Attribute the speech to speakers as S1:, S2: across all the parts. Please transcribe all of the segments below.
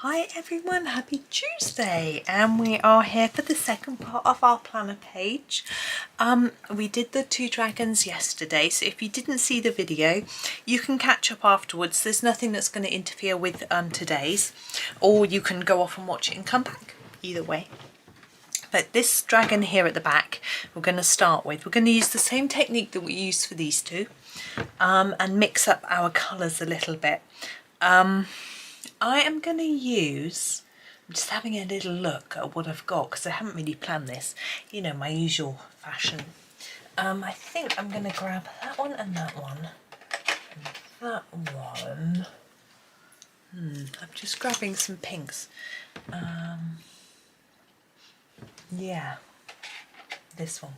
S1: Hi everyone, happy Tuesday, and we are here for the second part of our planner page. We did the two dragons yesterday, so if you didn't see the video you can catch up afterwards. There's nothing that's going to interfere with today's, or you can go off and watch it and come back, either way. But this dragon here at the back we're going to start with. We're going to use the same technique that we used for these two, and mix up our colours a little bit. I am going to use, I'm just having a little look at what I've got because I haven't really planned this, you know, my usual fashion. I think I'm going to grab that one and that one. And that one. I'm just grabbing some pinks. Yeah, this one.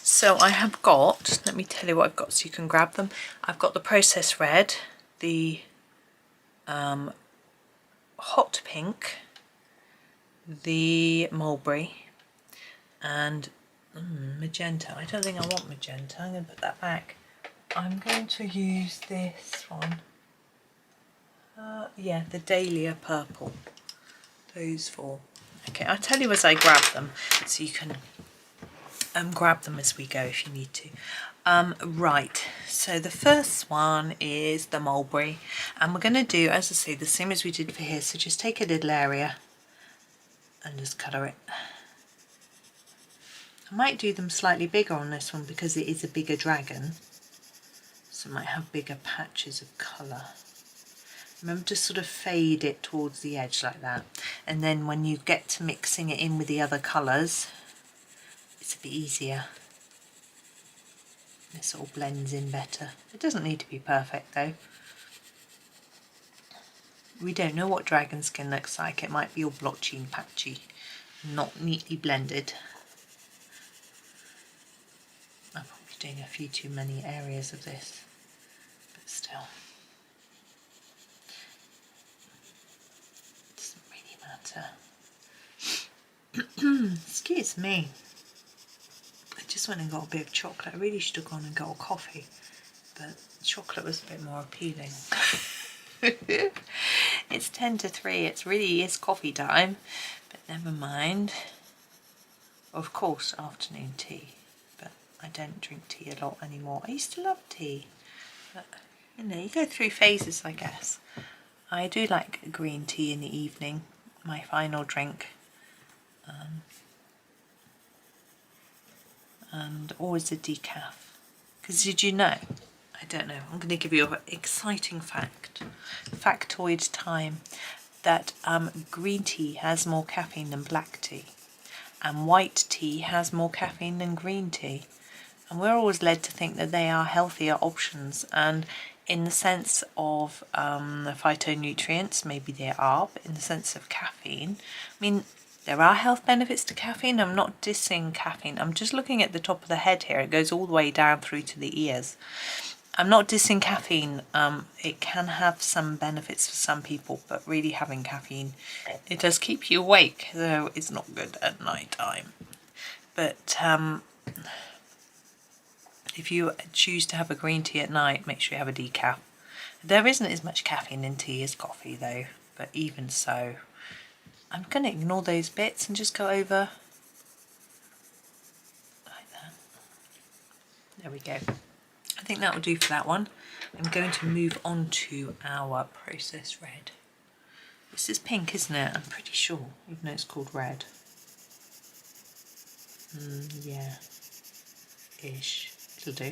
S1: So I have got, let me tell you what I've got so you can grab them. I've got the Process Red, the hot pink, the mulberry, and magenta. I don't think I want magenta. I'm going to put that back. I'm going to use this one. Yeah, the dahlia purple. Those four. Okay, I'll tell you as I grab them so you can grab them as we go if you need to. Right, so the first one is the mulberry, and we're going to do, as I say, the same as we did for here. So just take a little area and just colour it. I might do them slightly bigger on this one because it is a bigger dragon, so it might have bigger patches of colour. Remember to sort of fade it towards the edge like that, and then when you get to mixing it in with the other colours, it's a bit easier. This all blends in better. It doesn't need to be perfect though. We don't know what dragon skin looks like. It might be all blotchy and patchy, not neatly blended. I'm probably doing a few too many areas of this, but still. It doesn't really matter. Excuse me. Just went and got a bit of chocolate. I really should have gone and got a coffee, but chocolate was a bit more appealing. It's 10 to 3, it really is coffee time, but never mind. Of course afternoon tea, but I don't drink tea a lot anymore. I used to love tea, but you know, you go through phases I guess. I do like green tea in the evening, my final drink. And always a decaf, because did you know, I don't know, I'm going to give you an exciting fact, factoid time, that green tea has more caffeine than black tea, and white tea has more caffeine than green tea, and we're always led to think that they are healthier options, and in the sense of the phytonutrients maybe they are, but in the sense of caffeine, I mean, there are health benefits to caffeine. I'm not dissing caffeine. I'm just looking at the top of the head here. It goes all the way down through to the ears. I'm not dissing caffeine. It can have some benefits for some people, but really having caffeine, it does keep you awake, though it's not good at night time. But if you choose to have a green tea at night, make sure you have a decaf. There isn't as much caffeine in tea as coffee though, but even so, I'm going to ignore those bits and just go over like that. There we go. I think that will do for that one. I'm going to move on to our Process Red. This is pink, isn't it? I'm pretty sure, even though it's called red. Yeah, ish. It'll do.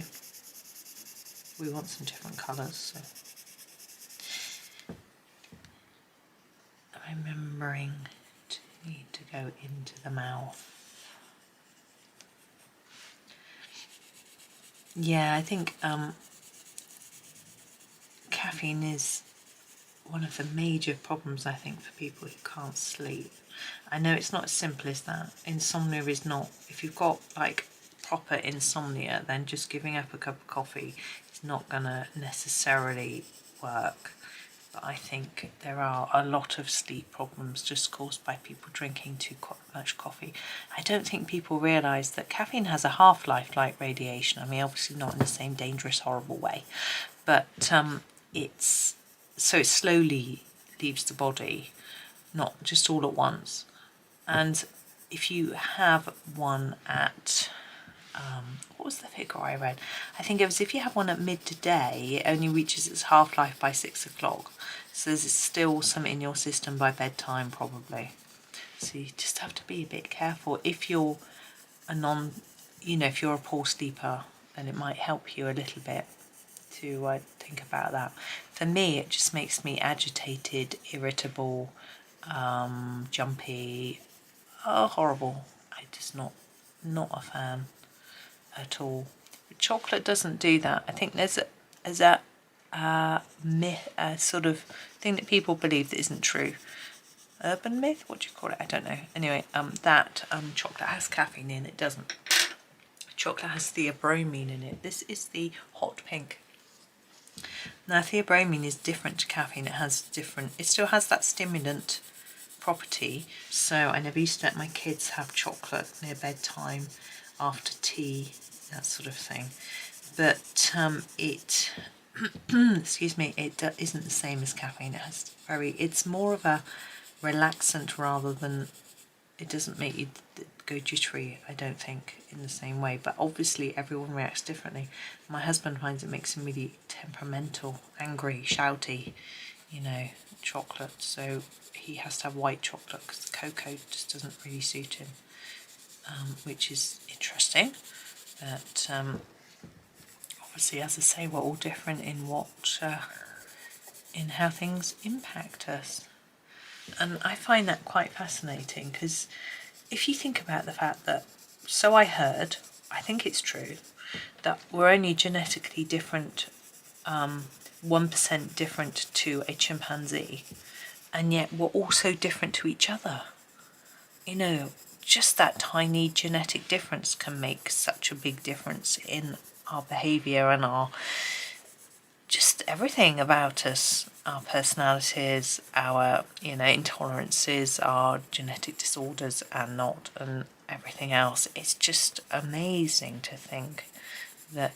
S1: We want some different colours, so. Remembering to need to go into the mouth. Yeah, I think caffeine is one of the major problems I think for people who can't sleep. I know it's not as simple as that. Insomnia is not, if you've got like proper insomnia, then just giving up a cup of coffee is not gonna necessarily work. But I think there are a lot of sleep problems just caused by people drinking too much coffee. I don't think people realise that caffeine has a half-life like radiation. I mean, obviously not in the same dangerous, horrible way, but it's slowly leaves the body, not just all at once. And if you have one at, what was the figure I read? I think it was if you have one at midday, it only reaches its half-life by 6 o'clock. So there's still some in your system by bedtime probably. So you just have to be a bit careful. If you're if you're a poor sleeper, then it might help you a little bit to think about that. For me, it just makes me agitated, irritable, jumpy, horrible. I just not a fan at all. But chocolate doesn't do that. I think there's a myth, a sort of thing that people believe that isn't true. Urban myth? What do you call it? I don't know. Anyway, that chocolate has caffeine in it. Doesn't. Chocolate has theobromine in it. This is the hot pink. Now theobromine is different to caffeine. It still has that stimulant property. So I never used to let my kids have chocolate near bedtime, after tea, that sort of thing. But it excuse me, it isn't the same as caffeine. It's more of a relaxant rather than, it doesn't make you go jittery, I don't think, in the same way. But obviously everyone reacts differently. My husband finds it makes him really temperamental, angry, shouty, chocolate. So he has to have white chocolate because the cocoa just doesn't really suit him, which is interesting. But obviously, as I say, we're all different in in how things impact us. And I find that quite fascinating because if you think about the fact that, so I heard, I think it's true, that we're only genetically different, 1% different to a chimpanzee, and yet we're also different to each other. Just that tiny genetic difference can make such a big difference in our behaviour and our just everything about us, our personalities, our intolerances, our genetic disorders and everything else. It's just amazing to think that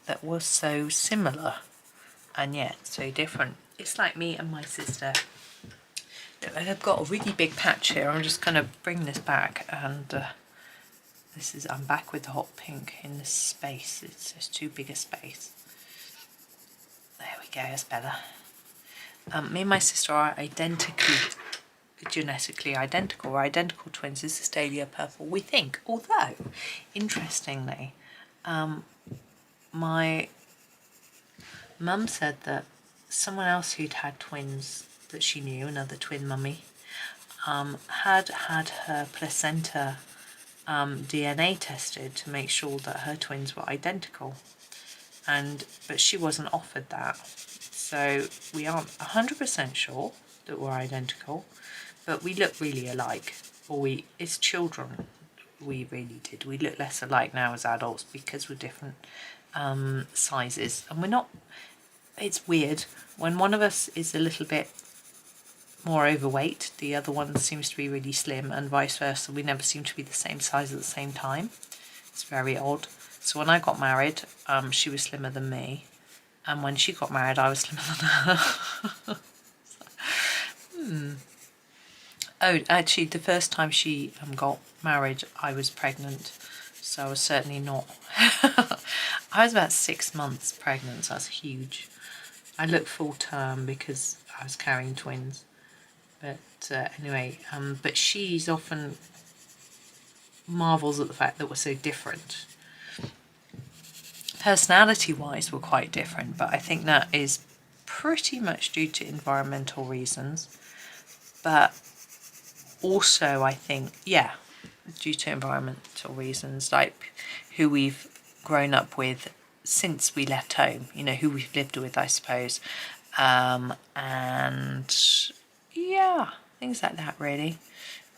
S1: that we're so similar and yet so different. It's like me and my sister. I've got a really big patch here. I'm just going to bring this back, and I'm back with the hot pink in this space. It's just too big a space. There we go, that's better. Me and my sister are genetically identical. We're identical twins. This is dahlia purple, we think. Although, interestingly, my mum said that someone else who'd had twins that she knew, another twin mummy, had her placenta DNA tested to make sure that her twins were identical, but she wasn't offered that, so we aren't 100% sure that we're identical, but we look really alike, as children we really did. We look less alike now as adults because we're different sizes, and we're not, it's weird when one of us is a little bit more overweight, the other one seems to be really slim, and vice versa. We never seem to be the same size at the same time. It's very odd. So when I got married, she was slimmer than me, and when she got married I was slimmer than her. Oh, actually the first time she got married I was pregnant, so I was certainly not. I was about 6 months pregnant, so that's huge. I looked full term because I was carrying twins. But anyway, but she's often marvels at the fact that we're so different. Personality-wise, we're quite different, but I think that is pretty much due to environmental reasons. But also, I think, yeah, due to environmental reasons, like who we've grown up with since we left home, who we've lived with, I suppose, and yeah, things like that really.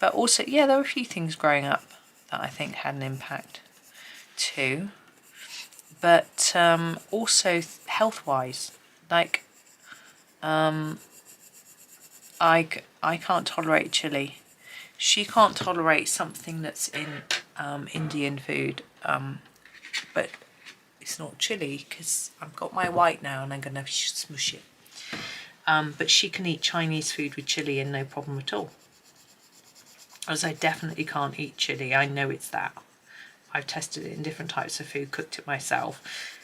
S1: But also, yeah, there were a few things growing up that I think had an impact too. But also health-wise, like I can't tolerate chili. She can't tolerate something that's in Indian food, but it's not chili because I've got my white now and I'm going to smush it. but she can eat Chinese food with chili and no problem at all. As I definitely can't eat chili. I know it's that. I've tested it in different types of food, cooked it myself.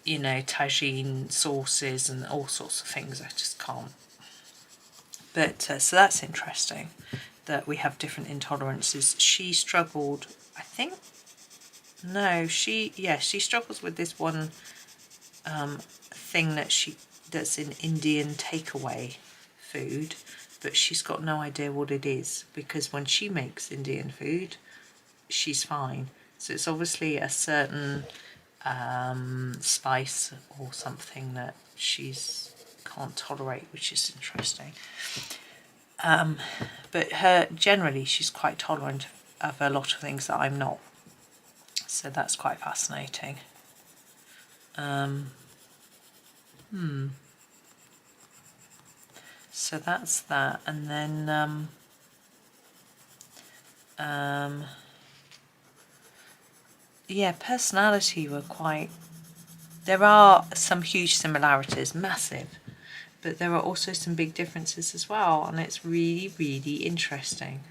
S1: You know, tagine sauces and all sorts of things. I just can't. But so that's interesting that we have different intolerances. She struggled, I think. No, she struggles with this one thing that's in Indian takeaway food, but she's got no idea what it is, because when she makes Indian food, she's fine. So it's obviously a certain spice or something that she's can't tolerate, which is interesting. But generally she's quite tolerant of a lot of things that I'm not. So that's quite fascinating. So that's that, and then yeah, personality were quite. There are some huge similarities, massive, but there are also some big differences as well, and it's really, really interesting.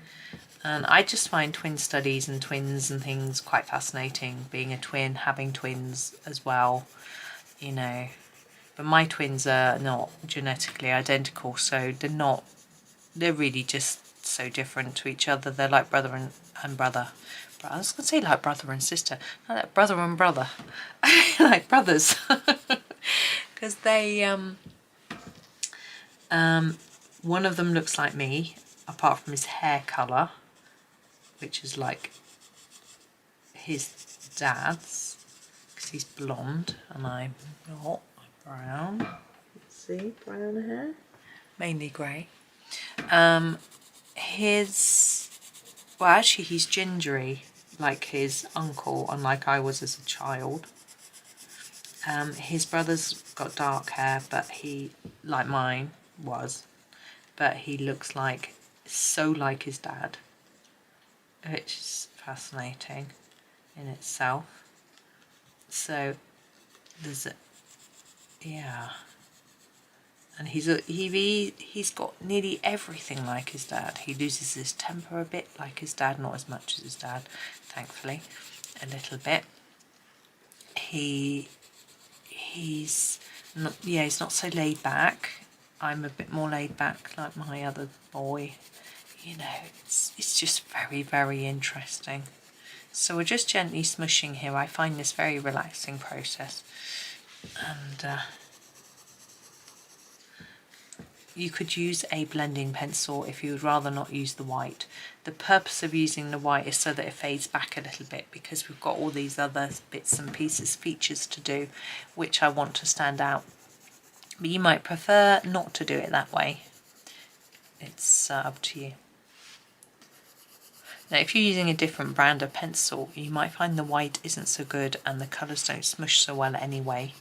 S1: And I just find twin studies and twins and things quite fascinating, being a twin, having twins as well, you know. But my twins are not genetically identical, so they're really just so different to each other. They're like brother and brother. I was going to say like brother and sister. I like brother and brother. Like brothers. Because they, one of them looks like me, apart from his hair colour, which is like his dad's, because he's blonde and I'm not. Brown. Let's see, brown hair. Mainly grey. Well, actually he's gingery, like his uncle, and like I was as a child. His brother's got dark hair, but he, like mine was, but he looks like, so like his dad, which is fascinating in itself. So there's a, yeah, and he's got nearly everything like his dad. He loses his temper a bit like his dad, not as much as his dad, thankfully, a little bit. He's not, yeah, he's not so laid back. I'm a bit more laid back like my other boy. You know, it's just very, very interesting. So we're just gently smushing here. I find this very relaxing process. And you could use a blending pencil if you would rather not use the white. The purpose of using the white is so that it fades back a little bit, because we've got all these other bits and pieces, features to do, which I want to stand out. But you might prefer not to do it that way. It's up to you. Now, if you're using a different brand of pencil, you might find the white isn't so good and the colours don't smush so well anyway.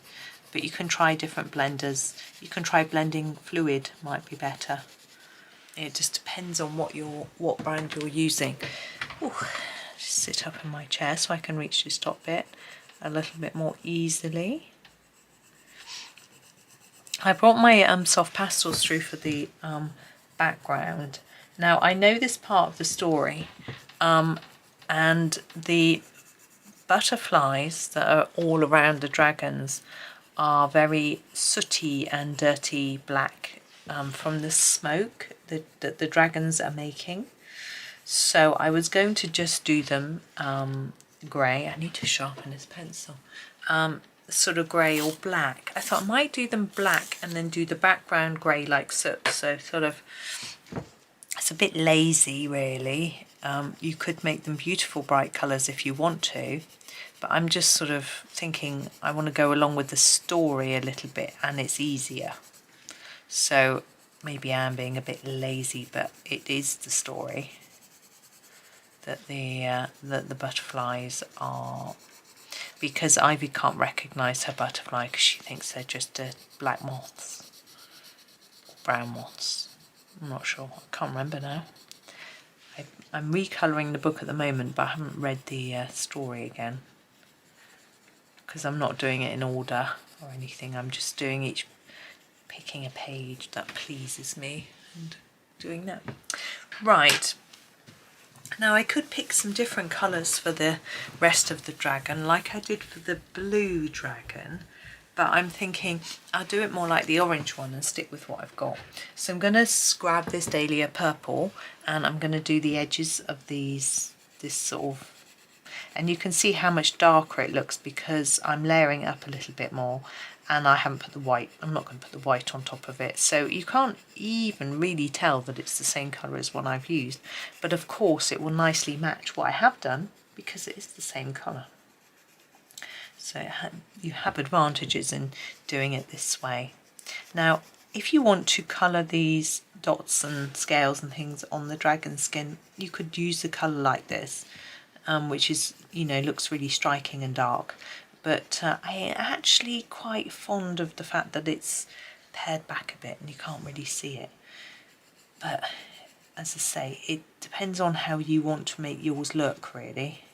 S1: But you can try different blenders. You can try blending fluid, might be better. It just depends on what brand you're using. Ooh, just sit up in my chair so I can reach this top bit a little bit more easily. I brought my soft pastels through for the background. Now, I know this part of the story, and the butterflies that are all around the dragons are very sooty and dirty black from the smoke that the dragons are making. So I was going to just do them grey. I need to sharpen this pencil. Sort of grey or black. I thought I might do them black and then do the background grey like soot. So sort of, it's a bit lazy really. You could make them beautiful bright colours if you want to, but I'm just sort of thinking I want to go along with the story a little bit and it's easier. So maybe I'm being a bit lazy, but it is the story that the butterflies are, because Ivy can't recognise her butterfly because she thinks they're just black moths, brown moths. I'm not sure, I can't remember now. I'm recolouring the book at the moment, but I haven't read the story again because I'm not doing it in order or anything. I'm just doing each picking a page that pleases me and doing that. Right, now I could pick some different colours for the rest of the dragon like I did for the blue dragon, but I'm thinking I'll do it more like the orange one and stick with what I've got. So I'm going to grab this dahlia purple and I'm going to do the edges of this sort of, and you can see how much darker it looks because I'm layering it up a little bit more and I haven't put the white, I'm not going to put the white on top of it, so you can't even really tell that it's the same colour as one I've used, but of course it will nicely match what I have done because it is the same colour. So you have advantages in doing it this way. Now if you want to colour these dots and scales and things on the dragon skin, you could use the colour like this, which is, you know, looks really striking and dark. But I am actually quite fond of the fact that it's pared back a bit and you can't really see it. But as I say, it depends on how you want to make yours look, really.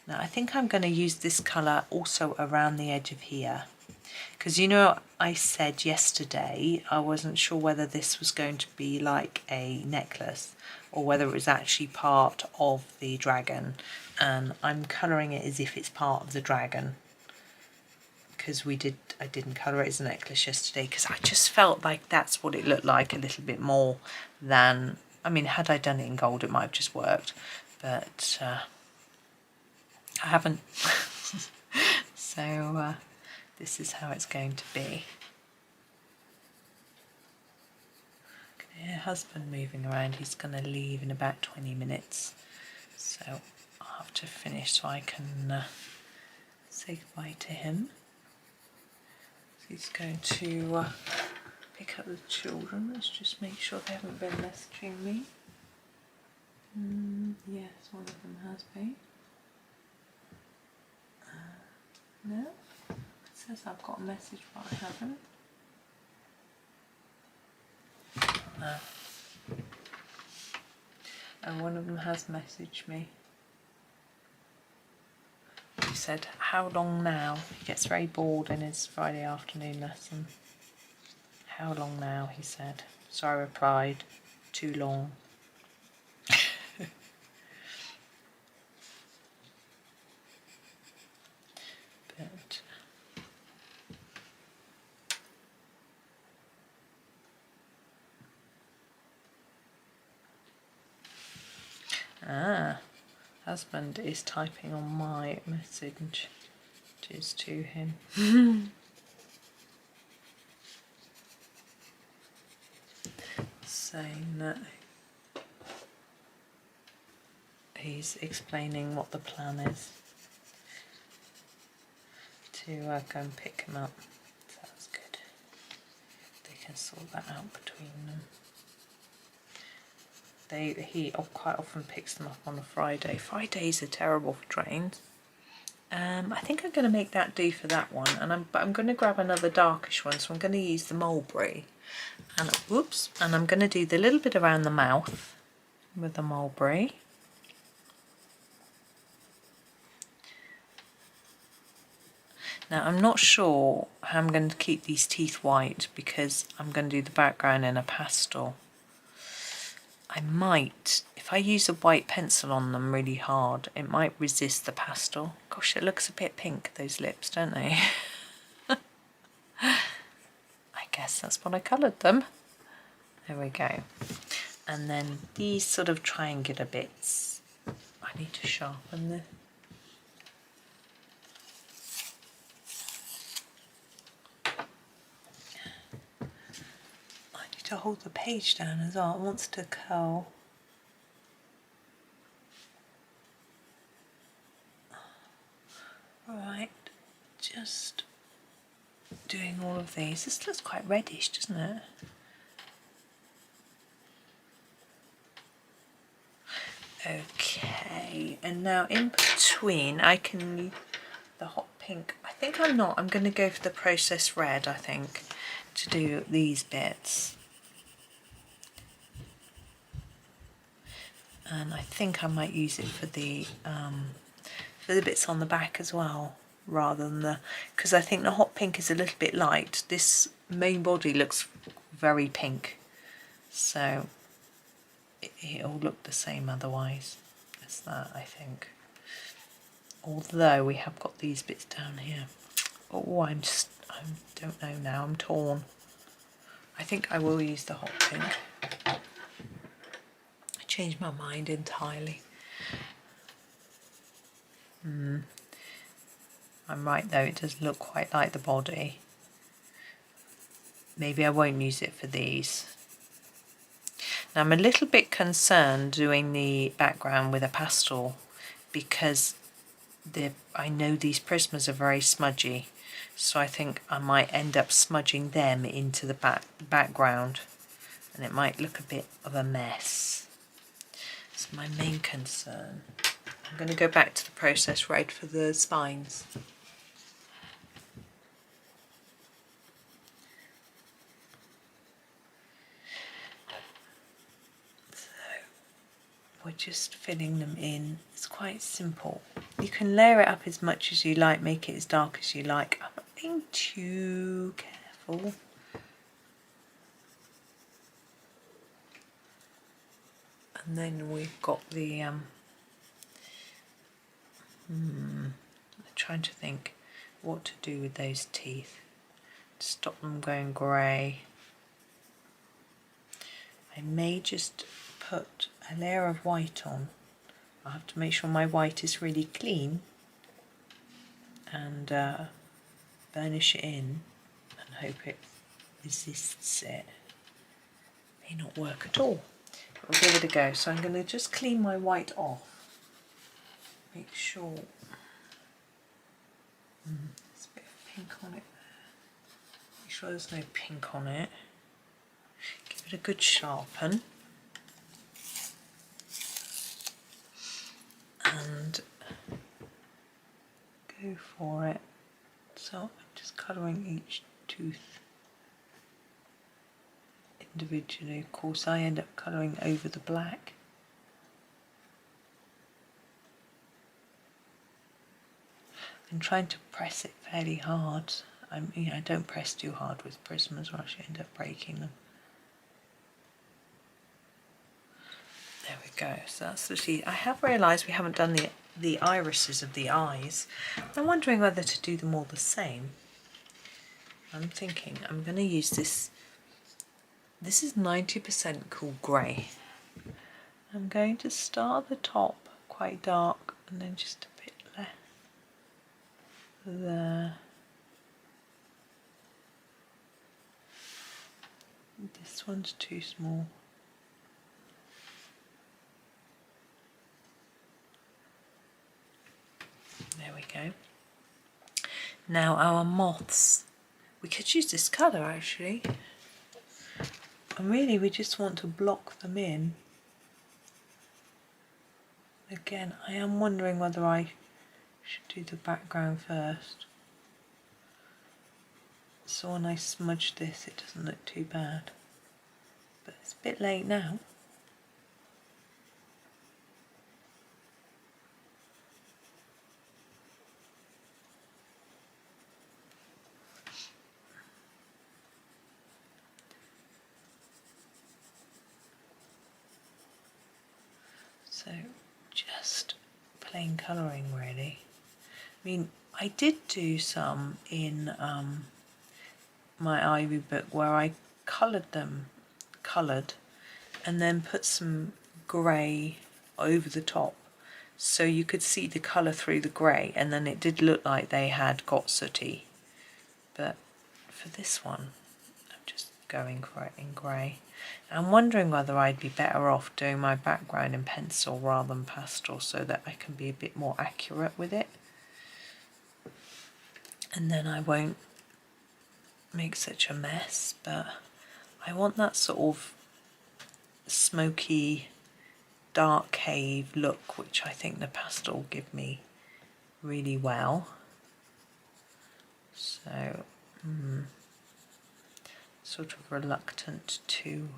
S1: Now I think I'm going to use this colour also around the edge of here, because you know I said yesterday I wasn't sure whether this was going to be like a necklace or whether it was actually part of the dragon, and I'm colouring it as if it's part of the dragon because I didn't colour it as a necklace yesterday because I just felt like that's what it looked like a little bit more than, I mean, had I done it in gold it might have just worked, but I haven't. So this is how it's going to be. Okay, husband moving around, he's going to leave in about 20 minutes, so I'll have to finish so I can say goodbye to him. So he's going to pick up the children. Let's just make sure they haven't been messaging me. Yes, one of them has been. No, it says I've got a message but I haven't. No. And one of them has messaged me. He said, how long now? He gets very bored in his Friday afternoon lesson. How long now, he said. So I replied, too long. But husband is typing on my message to him. Saying that he's explaining what the plan is to go and pick him up. So that's good. They can sort that out between them. He quite often picks them up on a Friday. Fridays are terrible for trains. I think I'm going to make that do for that one, and but I'm going to grab another darkish one, so I'm going to use the mulberry. And whoops, and I'm going to do the little bit around the mouth with the mulberry. Now I'm not sure how I'm going to keep these teeth white because I'm going to do the background in a pastel. I might, if I use a white pencil on them really hard, it might resist the pastel. Gosh, it looks a bit pink, those lips, don't they? I guess that's what I coloured them. There we go. And then these sort of triangular bits, I need to sharpen them. To hold the page down as well, it wants to curl. Right, just doing all of these. This looks quite reddish, doesn't it? Okay, and now in between I can, the hot pink, I think I'm going to go for the processed red, I think, to do these bits. And I think I might use it for the bits on the back as well, rather than the, because I think the hot pink is a little bit light. This main body looks very pink, so it'll look the same otherwise as that, I think. Although we have got these bits down here. Oh, I don't know now, I'm torn. I think I will use the hot pink. I changed my mind entirely. I'm right though, it does look quite like the body. Maybe I won't use it for these. Now I'm a little bit concerned doing the background with a pastel because I know these Prismas are very smudgy, so I think I might end up smudging them into the background and it might look a bit of a mess. It's my main concern. I'm going to go back to the process red for the spines. We're just filling them in. It's quite simple. You can layer it up as much as you like, make it as dark as you like. I'm not being too careful. And then we've got the I'm trying to think what to do with those teeth to stop them going grey. I may just put a layer of white on. I have to make sure my white is really clean and burnish it in and hope it resists it. May not work at all. We'll give it a go. So I'm going to just clean my white off. Make sure there's a bit of pink on it there. Make sure there's no pink on it. Give it a good sharpen. And go for it. So I'm just colouring each tooth individually. Of course I end up colouring over the black. I'm trying to press it fairly hard. I don't press too hard with Prismas or else you end up breaking them. There we go, so that's the teeth. I have realised we haven't done the irises of the eyes. I'm wondering whether to do them all the same. I'm thinking I'm going to use this. This is 90% cool grey. I'm going to start at the top quite dark and then just a bit left there. This one's too small. There we go. Now our moths. We could use this colour actually. And really we just want to block them in. Again, I am wondering whether I should do the background first. So when I smudge this it doesn't look too bad. But it's a bit late now. So just plain colouring really. I mean, I did do some in my Ivy book where I coloured and then put some grey over the top so you could see the colour through the grey, and then it did look like they had got sooty. But for this one I'm just going for it in grey. I'm wondering whether I'd be better off doing my background in pencil rather than pastel so that I can be a bit more accurate with it. And then I won't make such a mess, but I want that sort of smoky, dark cave look, which I think the pastel will give me really well. So, sort of reluctant to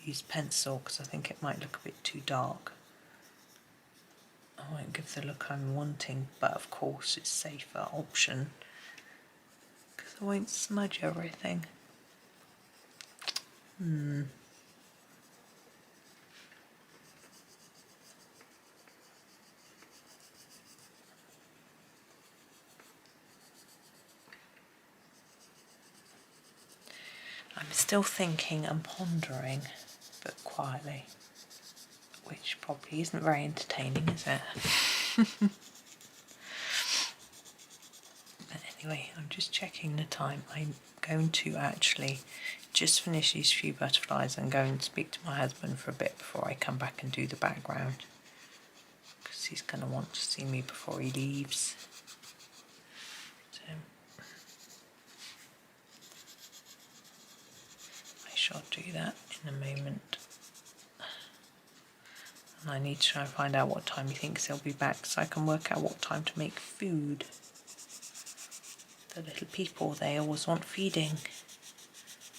S1: use pencil because I think it might look a bit too dark. I won't give the look I'm wanting, but of course it's safer option because I won't smudge everything. I'm still thinking and pondering, but quietly, which probably isn't very entertaining, is it? But anyway, I'm just checking the time. I'm going to actually just finish these few butterflies and go and speak to my husband for a bit before I come back and do the background, because he's going to want to see me before he leaves. So I shall do that in a moment. And I need to try and find out what time he thinks he'll be back so I can work out what time to make food. The little people, they always want feeding.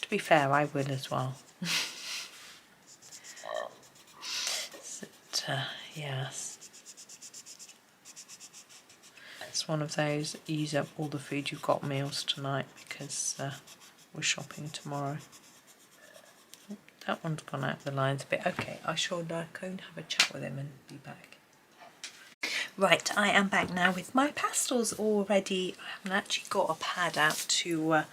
S1: To be fair, I will as well. Yes. It's one of those use up all the food you've got meals tonight because we're shopping tomorrow. That one's gone out the lines a bit. Okay, I shall go and have a chat with him and be back. Right, I am back now with my pastels all ready. I haven't actually got a pad out to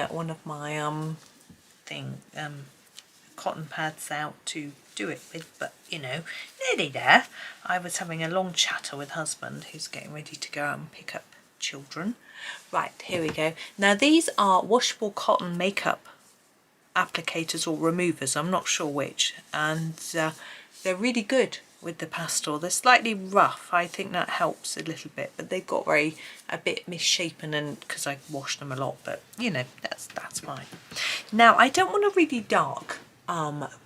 S1: one of my cotton pads out to do it with, but you know, nearly there. I was having a long chatter with husband who's getting ready to go out and pick up children. Right, here we go. Now these are washable cotton makeup applicators or removers, I'm not sure which, and they're really good with the pastel. They're slightly rough, I think that helps a little bit, but they've got a bit misshapen, and because I washed them a lot, but you know, that's fine. Now I don't want a really dark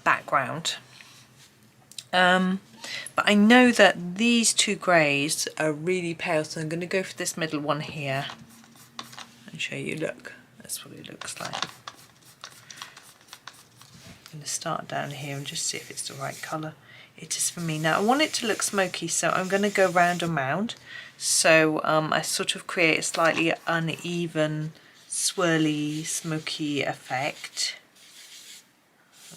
S1: background, but I know that these two greys are really pale, so I'm going to go for this middle one here and show you. Look, that's what it looks like. I'm going to start down here and just see if it's the right colour. It is for me. Now I want it to look smoky, so I'm going to go round and round, so I sort of create a slightly uneven, swirly, smoky effect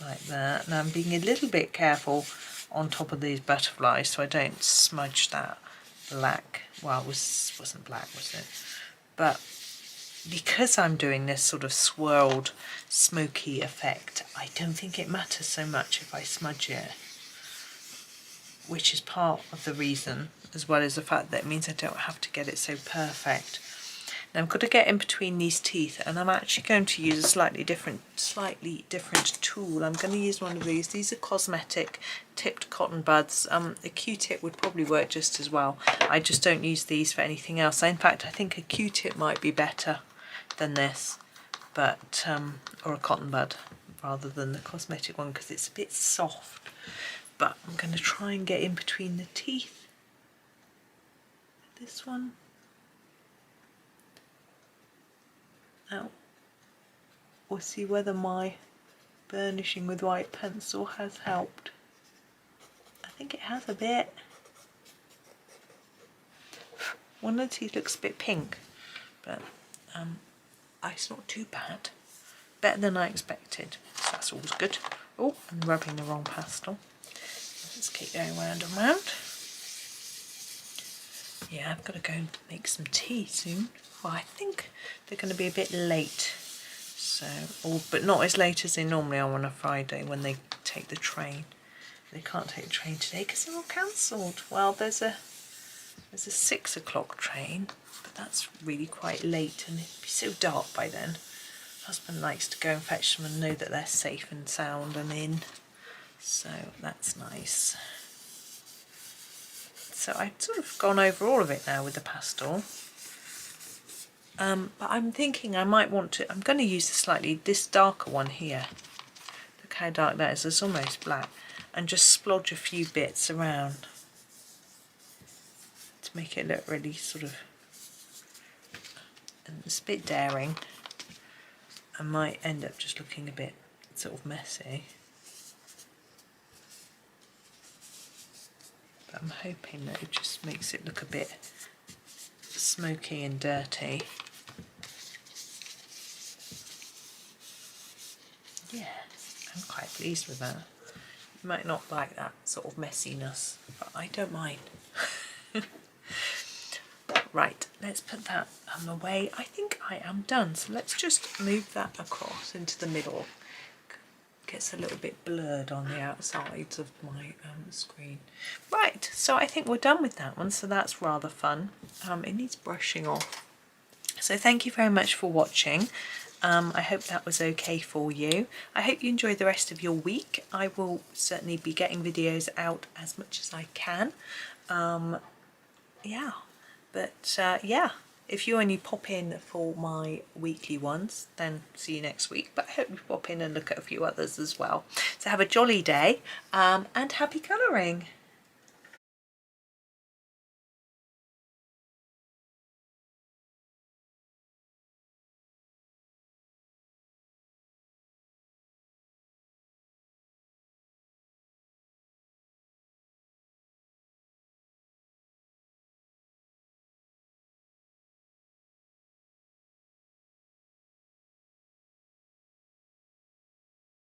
S1: like that. Now I'm being a little bit careful on top of these butterflies so I don't smudge that black. Well, it wasn't black, was it? But because I'm doing this sort of swirled smoky effect, I don't think it matters so much if I smudge it, which is part of the reason, as well as the fact that it means I don't have to get it so perfect. Now I've got to get in between these teeth, and I'm actually going to use a slightly different tool. I'm going to use one of these. These are cosmetic tipped cotton buds. A Q-tip would probably work just as well. I just don't use these for anything else. In fact, I think a Q-tip might be better than this, but or a cotton bud rather than the cosmetic one, because it's a bit soft. But I'm going to try and get in between the teeth with this one. Now we'll see whether my burnishing with white pencil has helped. I think it has a bit. One of the teeth looks a bit pink, but it's not too bad. Better than I expected, so that's always good. Oh, I'm rubbing the wrong pastel. Let's keep going round and round. Yeah, I've got to go and make some tea soon. Well, I think they're going to be a bit late, so, but not as late as they normally are on a Friday when they take the train. They can't take the train today because they're all cancelled. Well, there's a 6 o'clock train, but that's really quite late, and it'd be so dark by then. Husband likes to go and fetch them and know that they're safe and sound and in, so that's nice. So I've sort of gone over all of it now with the pastel. But I'm thinking I might want to, I'm going to use this darker one here. Look how dark that is, it's almost black. And just splodge a few bits around to make it look really sort of, and it's a bit daring. I might end up just looking a bit sort of messy. but I'm hoping that it just makes it look a bit smoky and dirty. Yeah, I'm quite pleased with that. You might not like that sort of messiness, but I don't mind. Right, let's put that away. I think I am done, so let's just move that across into the middle. Gets a little bit blurred on the outsides of my screen. Right, so I think we're done with that one, so that's rather fun. It needs brushing off. So thank you very much for watching. I hope that was okay for you. I hope you enjoy the rest of your week. I will certainly be getting videos out as much as I can. Yeah, but yeah, if you only pop in for my weekly ones, then see you next week. But I hope you pop in and look at a few others as well. So have a jolly day and happy colouring.